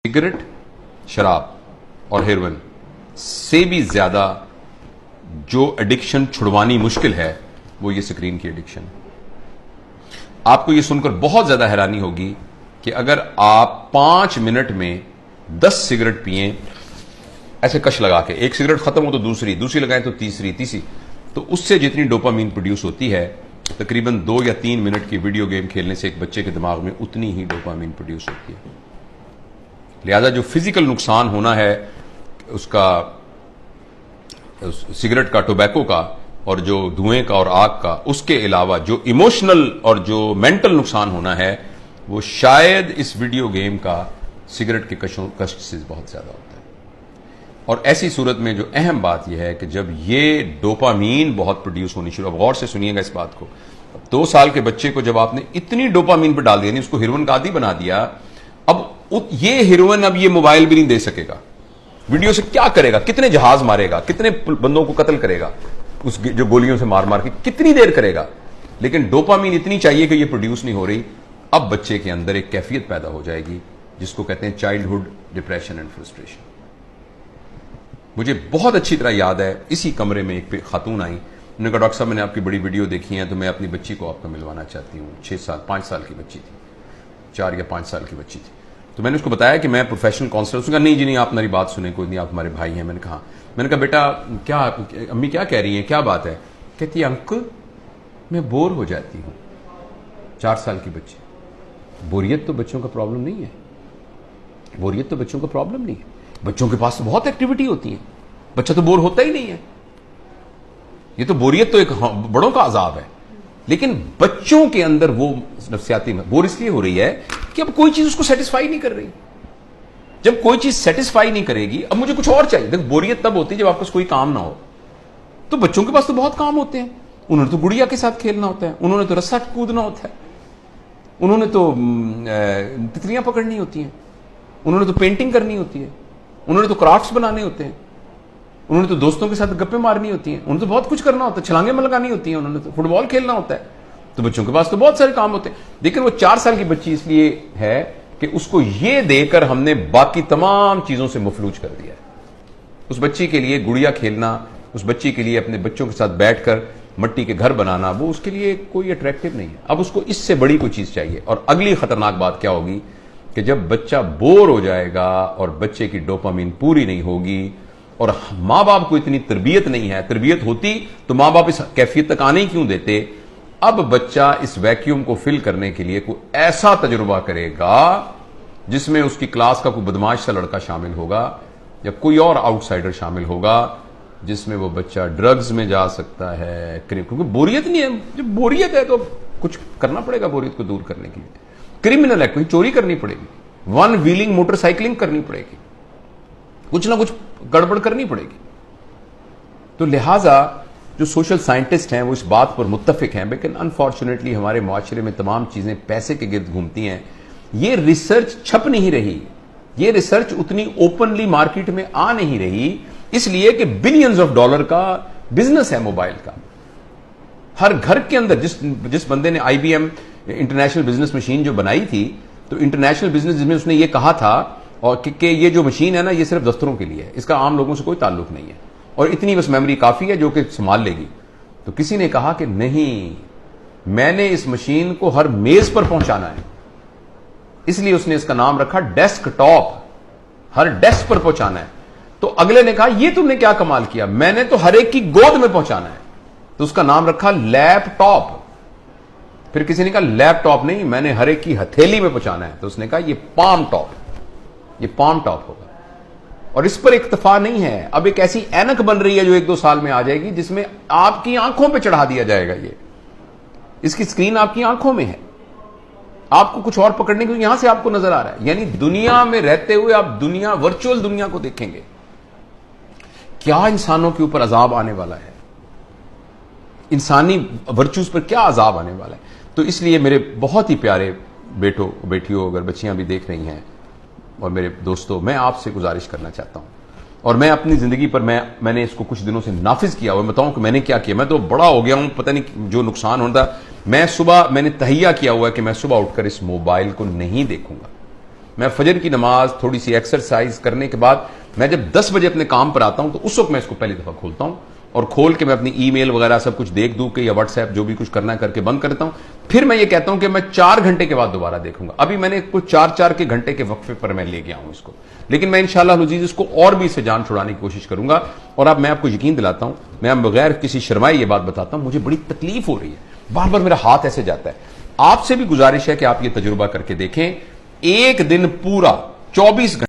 Cigarette, शराब और heroin से भी ज्यादा जो एडिक्शन छुड़वानी मुश्किल है वो ये स्क्रीन की एडिक्शन है। आपको ये सुनकर बहुत ज्यादा हैरानी होगी कि अगर आप 5 मिनट में 10 सिगरेट पिए ऐसे कश लगा के, एक सिगरेट खत्म हो तो दूसरी, दूसरी लगाएं तो तीसरी, तो उससे जितनी डोपामीन प्रोड्यूस होती है तकरीबन 2 या 3 मिनट की वीडियो गेम खेलने से एक बच्चे के दिमाग में उतनी ही डोपामीन प्रोड्यूस होती है। लिहाजा जो फिजिकल नुकसान होना है उसका, सिगरेट का, टोबैको का और जो धुएं का और आग का, उसके अलावा जो इमोशनल और जो मेंटल नुकसान होना है वो शायद इस वीडियो गेम का सिगरेट के कष्ट से बहुत ज्यादा होता है। और ऐसी सूरत में जो अहम बात यह है कि जब ये डोपामीन बहुत प्रोड्यूस होनी शुरू, अब गौर से सुनिएगा इस बात को, 2 साल के बच्चे को जब आपने इतनी डोपामीन पर डाल दिया, नहीं उसको हेरोइन का आदी बना दिया, अब ये हेरोइन अब ये मोबाइल भी नहीं दे सकेगा, वीडियो से क्या करेगा, कितने जहाज मारेगा, कितने बंदों को कत्ल करेगा, उस जो गोलियों से मार मार के कितनी देर करेगा, लेकिन डोपामीन इतनी चाहिए कि ये प्रोड्यूस नहीं हो रही। अब बच्चे के अंदर एक कैफियत पैदा हो जाएगी जिसको कहते हैं चाइल्डहुड डिप्रेशन एंड फ्रस्ट्रेशन। मुझे बहुत अच्छी तरह याद है, इसी कमरे में एक खातून आई, उन्होंने कहा डॉक्टर साहब मैंने आपकी बड़ी वीडियो देखी है तो मैं अपनी बच्ची को आपको मिलवाना चाहती हूँ। 5 साल की बच्ची थी, 4 या 5 साल की बच्ची थी। तो मैंने उसको बताया कि मैं प्रोफेशनल काउंसलर। उसने कहा नहीं जी नहीं, आप मेरी बात सुने, कोई नहीं, आप हमारे भाई हैं। मैंने कहा बेटा क्या, अम्मी क्या कह रही है, क्या बात है? कहती है अंकल मैं बोर हो जाती हूँ। 4 साल की बच्ची। बोरियत तो बच्चों का प्रॉब्लम नहीं है, बोरियत तो बच्चों का प्रॉब्लम नहीं है, बच्चों के पास तो बहुत एक्टिविटी होती है, बच्चा तो बोर होता ही नहीं है। ये तो बोरियत तो एक बड़ों का अजाब है, लेकिन बच्चों के अंदर वो नफ्सियाती बोर इसलिए हो रही है कि अब कोई चीज उसको सेटिस्फाई नहीं कर रही। जब कोई चीज सेटिस्फाई नहीं करेगी, अब मुझे कुछ और चाहिए। देखो बोरियत तब होती है जब आपके पास कोई काम ना हो। तो बच्चों के पास तो बहुत काम होते हैं, उन्होंने तो गुड़िया के साथ खेलना होता है, उन्होंने तो रस्सा कूदना होता है, उन्होंने तो तितलियां पकड़नी होती हैं, उन्होंने तो पेंटिंग करनी होती है, उन्होंने तो क्राफ्ट्स बनाने होते हैं, उन्होंने तो दोस्तों के साथ गप्पे मारनी होती हैं, उन्होंने तो बहुत कुछ करना होता है, छलांगे लगानी होती हैं, उन्होंने तो फुटबॉल खेलना होता है। तो बच्चों के पास तो बहुत सारे काम होते हैं। लेकिन वो 4 साल की बच्ची इसलिए है कि उसको ये देकर हमने बाकी तमाम चीजों से मफलूज कर दिया है। उस बच्ची के लिए गुड़िया खेलना, उस बच्ची के लिए अपने बच्चों के साथ बैठकर मट्टी के घर बनाना, वो उसके लिए कोई अट्रैक्टिव नहीं है। अब उसको इससे बड़ी कोई चीज चाहिए। और अगली खतरनाक बात क्या होगी कि जब बच्चा बोर हो जाएगा और बच्चे की डोपामीन पूरी नहीं होगी और मां बाप को इतनी तरबियत नहीं है, तरबियत होती तो मां बाप इस कैफियत तक आने ही क्यों देते। अब बच्चा इस वैक्यूम को फिल करने के लिए कोई ऐसा तजुर्बा करेगा जिसमें उसकी क्लास का कोई बदमाश सा लड़का शामिल होगा या कोई और आउटसाइडर शामिल होगा, जिसमें वो बच्चा ड्रग्स में जा सकता है, क्योंकि बोरियत नहीं है। जब बोरियत है तो कुछ करना पड़ेगा बोरियत को दूर करने के लिए। क्रिमिनल है, कोई चोरी करनी पड़ेगी, 1 व्हीलिंग मोटरसाइकिलिंग करनी पड़ेगी, कुछ ना कुछ गड़बड़ करनी पड़ेगी। तो लिहाजा जो सोशल साइंटिस्ट हैं वो इस बात पर मुत्तफिक हैं, लेकिन अनफॉर्चुनेटली हमारे माशरे में तमाम चीजें पैसे के गिर्द घूमती हैं। ये रिसर्च छप नहीं रही, ये रिसर्च उतनी ओपनली मार्केट में आ नहीं रही, इसलिए कि बिलियंस ऑफ डॉलर का बिजनेस है मोबाइल का। हर घर के अंदर जिस बंदे ने IBM इंटरनेशनल बिजनेस मशीन जो बनाई थी, तो इंटरनेशनल बिजनेस जिसमें उसने ये कहा था और कि ये जो मशीन है ना ये सिर्फ दफ्तरों के लिए है, इसका आम लोगों से कोई ताल्लुक नहीं है और इतनी बस मेमोरी काफी है जो कि संभाल लेगी। तो किसी ने कहा कि नहीं, मैंने इस मशीन को हर मेज पर पहुंचाना है, इसलिए उसने इसका नाम रखा डेस्कटॉप, हर डेस्क पर पहुंचाना है। तो अगले ने कहा ये तुमने क्या कमाल किया, मैंने तो हर एक की गोद में पहुंचाना है, तो उसका नाम रखा लैपटॉप। फिर किसी ने कहा लैपटॉप नहीं, मैंने हर एक की हथेली में पहुंचाना है, तो उसने कहा ये पाम टॉप, ये पाम टॉप होगा। और इस पर इक्तफा नहीं है, अब एक ऐसी ऐनक बन रही है जो 1-2 साल में आ जाएगी जिसमें आपकी आंखों पे चढ़ा दिया जाएगा। ये इसकी स्क्रीन आपकी आंखों में है, आपको कुछ और पकड़ने के लिए यहां से आपको नजर आ रहा है। यानी दुनिया में रहते हुए आप दुनिया, वर्चुअल दुनिया को देखेंगे। क्या इंसानों के ऊपर अजाब आने वाला है, इंसानी वर्चूज पर क्या अजाब आने वाला है। तो इसलिए मेरे बहुत ही प्यारे बेटों बेटियों, अगर बच्चियां भी देख रही हैं और मेरे दोस्तों, मैं आपसे गुजारिश करना चाहता हूं, और मैं अपनी जिंदगी पर मैंने इसको कुछ दिनों से नाफिज किया हुआ। बताऊं कि मैंने क्या किया, मैं तो बड़ा हो गया हूं, पता नहीं जो नुकसान होता। मैंने तहिया किया हुआ है कि मैं सुबह उठकर इस मोबाइल को नहीं देखूंगा। मैं फजर की नमाज, थोड़ी सी एक्सरसाइज करने के बाद मैं जब 10 बजे अपने काम पर आता हूं तो उस वक्त मैं इसको पहली दफा खोलता हूं और खोल के मैं अपनी ईमेल वगैरह सब कुछ देख दूं कि या व्हाट्सएप जो भी कुछ करना है करके बंद करता हूं। फिर मैं ये कहता हूं कि मैं 4 घंटे के बाद दोबारा देखूंगा। अभी मैंने कुछ 4-4 के घंटे के वक्फे पर मैं ले गया हूं इसको, लेकिन मैं इंशाअल्लाह अज़ीज इसको और भी इसे जान छुड़ाने की कोशिश करूंगा। और अब मैं आपको यकीन दिलाता हूं, मैं बगैर किसी शर्माई ये बात बताता हूं, मुझे बड़ी तकलीफ हो रही है, बार बार मेरा हाथ ऐसे जाता है। आपसे भी गुजारिश है कि आप ये तजुर्बा करके देखें, एक दिन पूरा 24 घंटे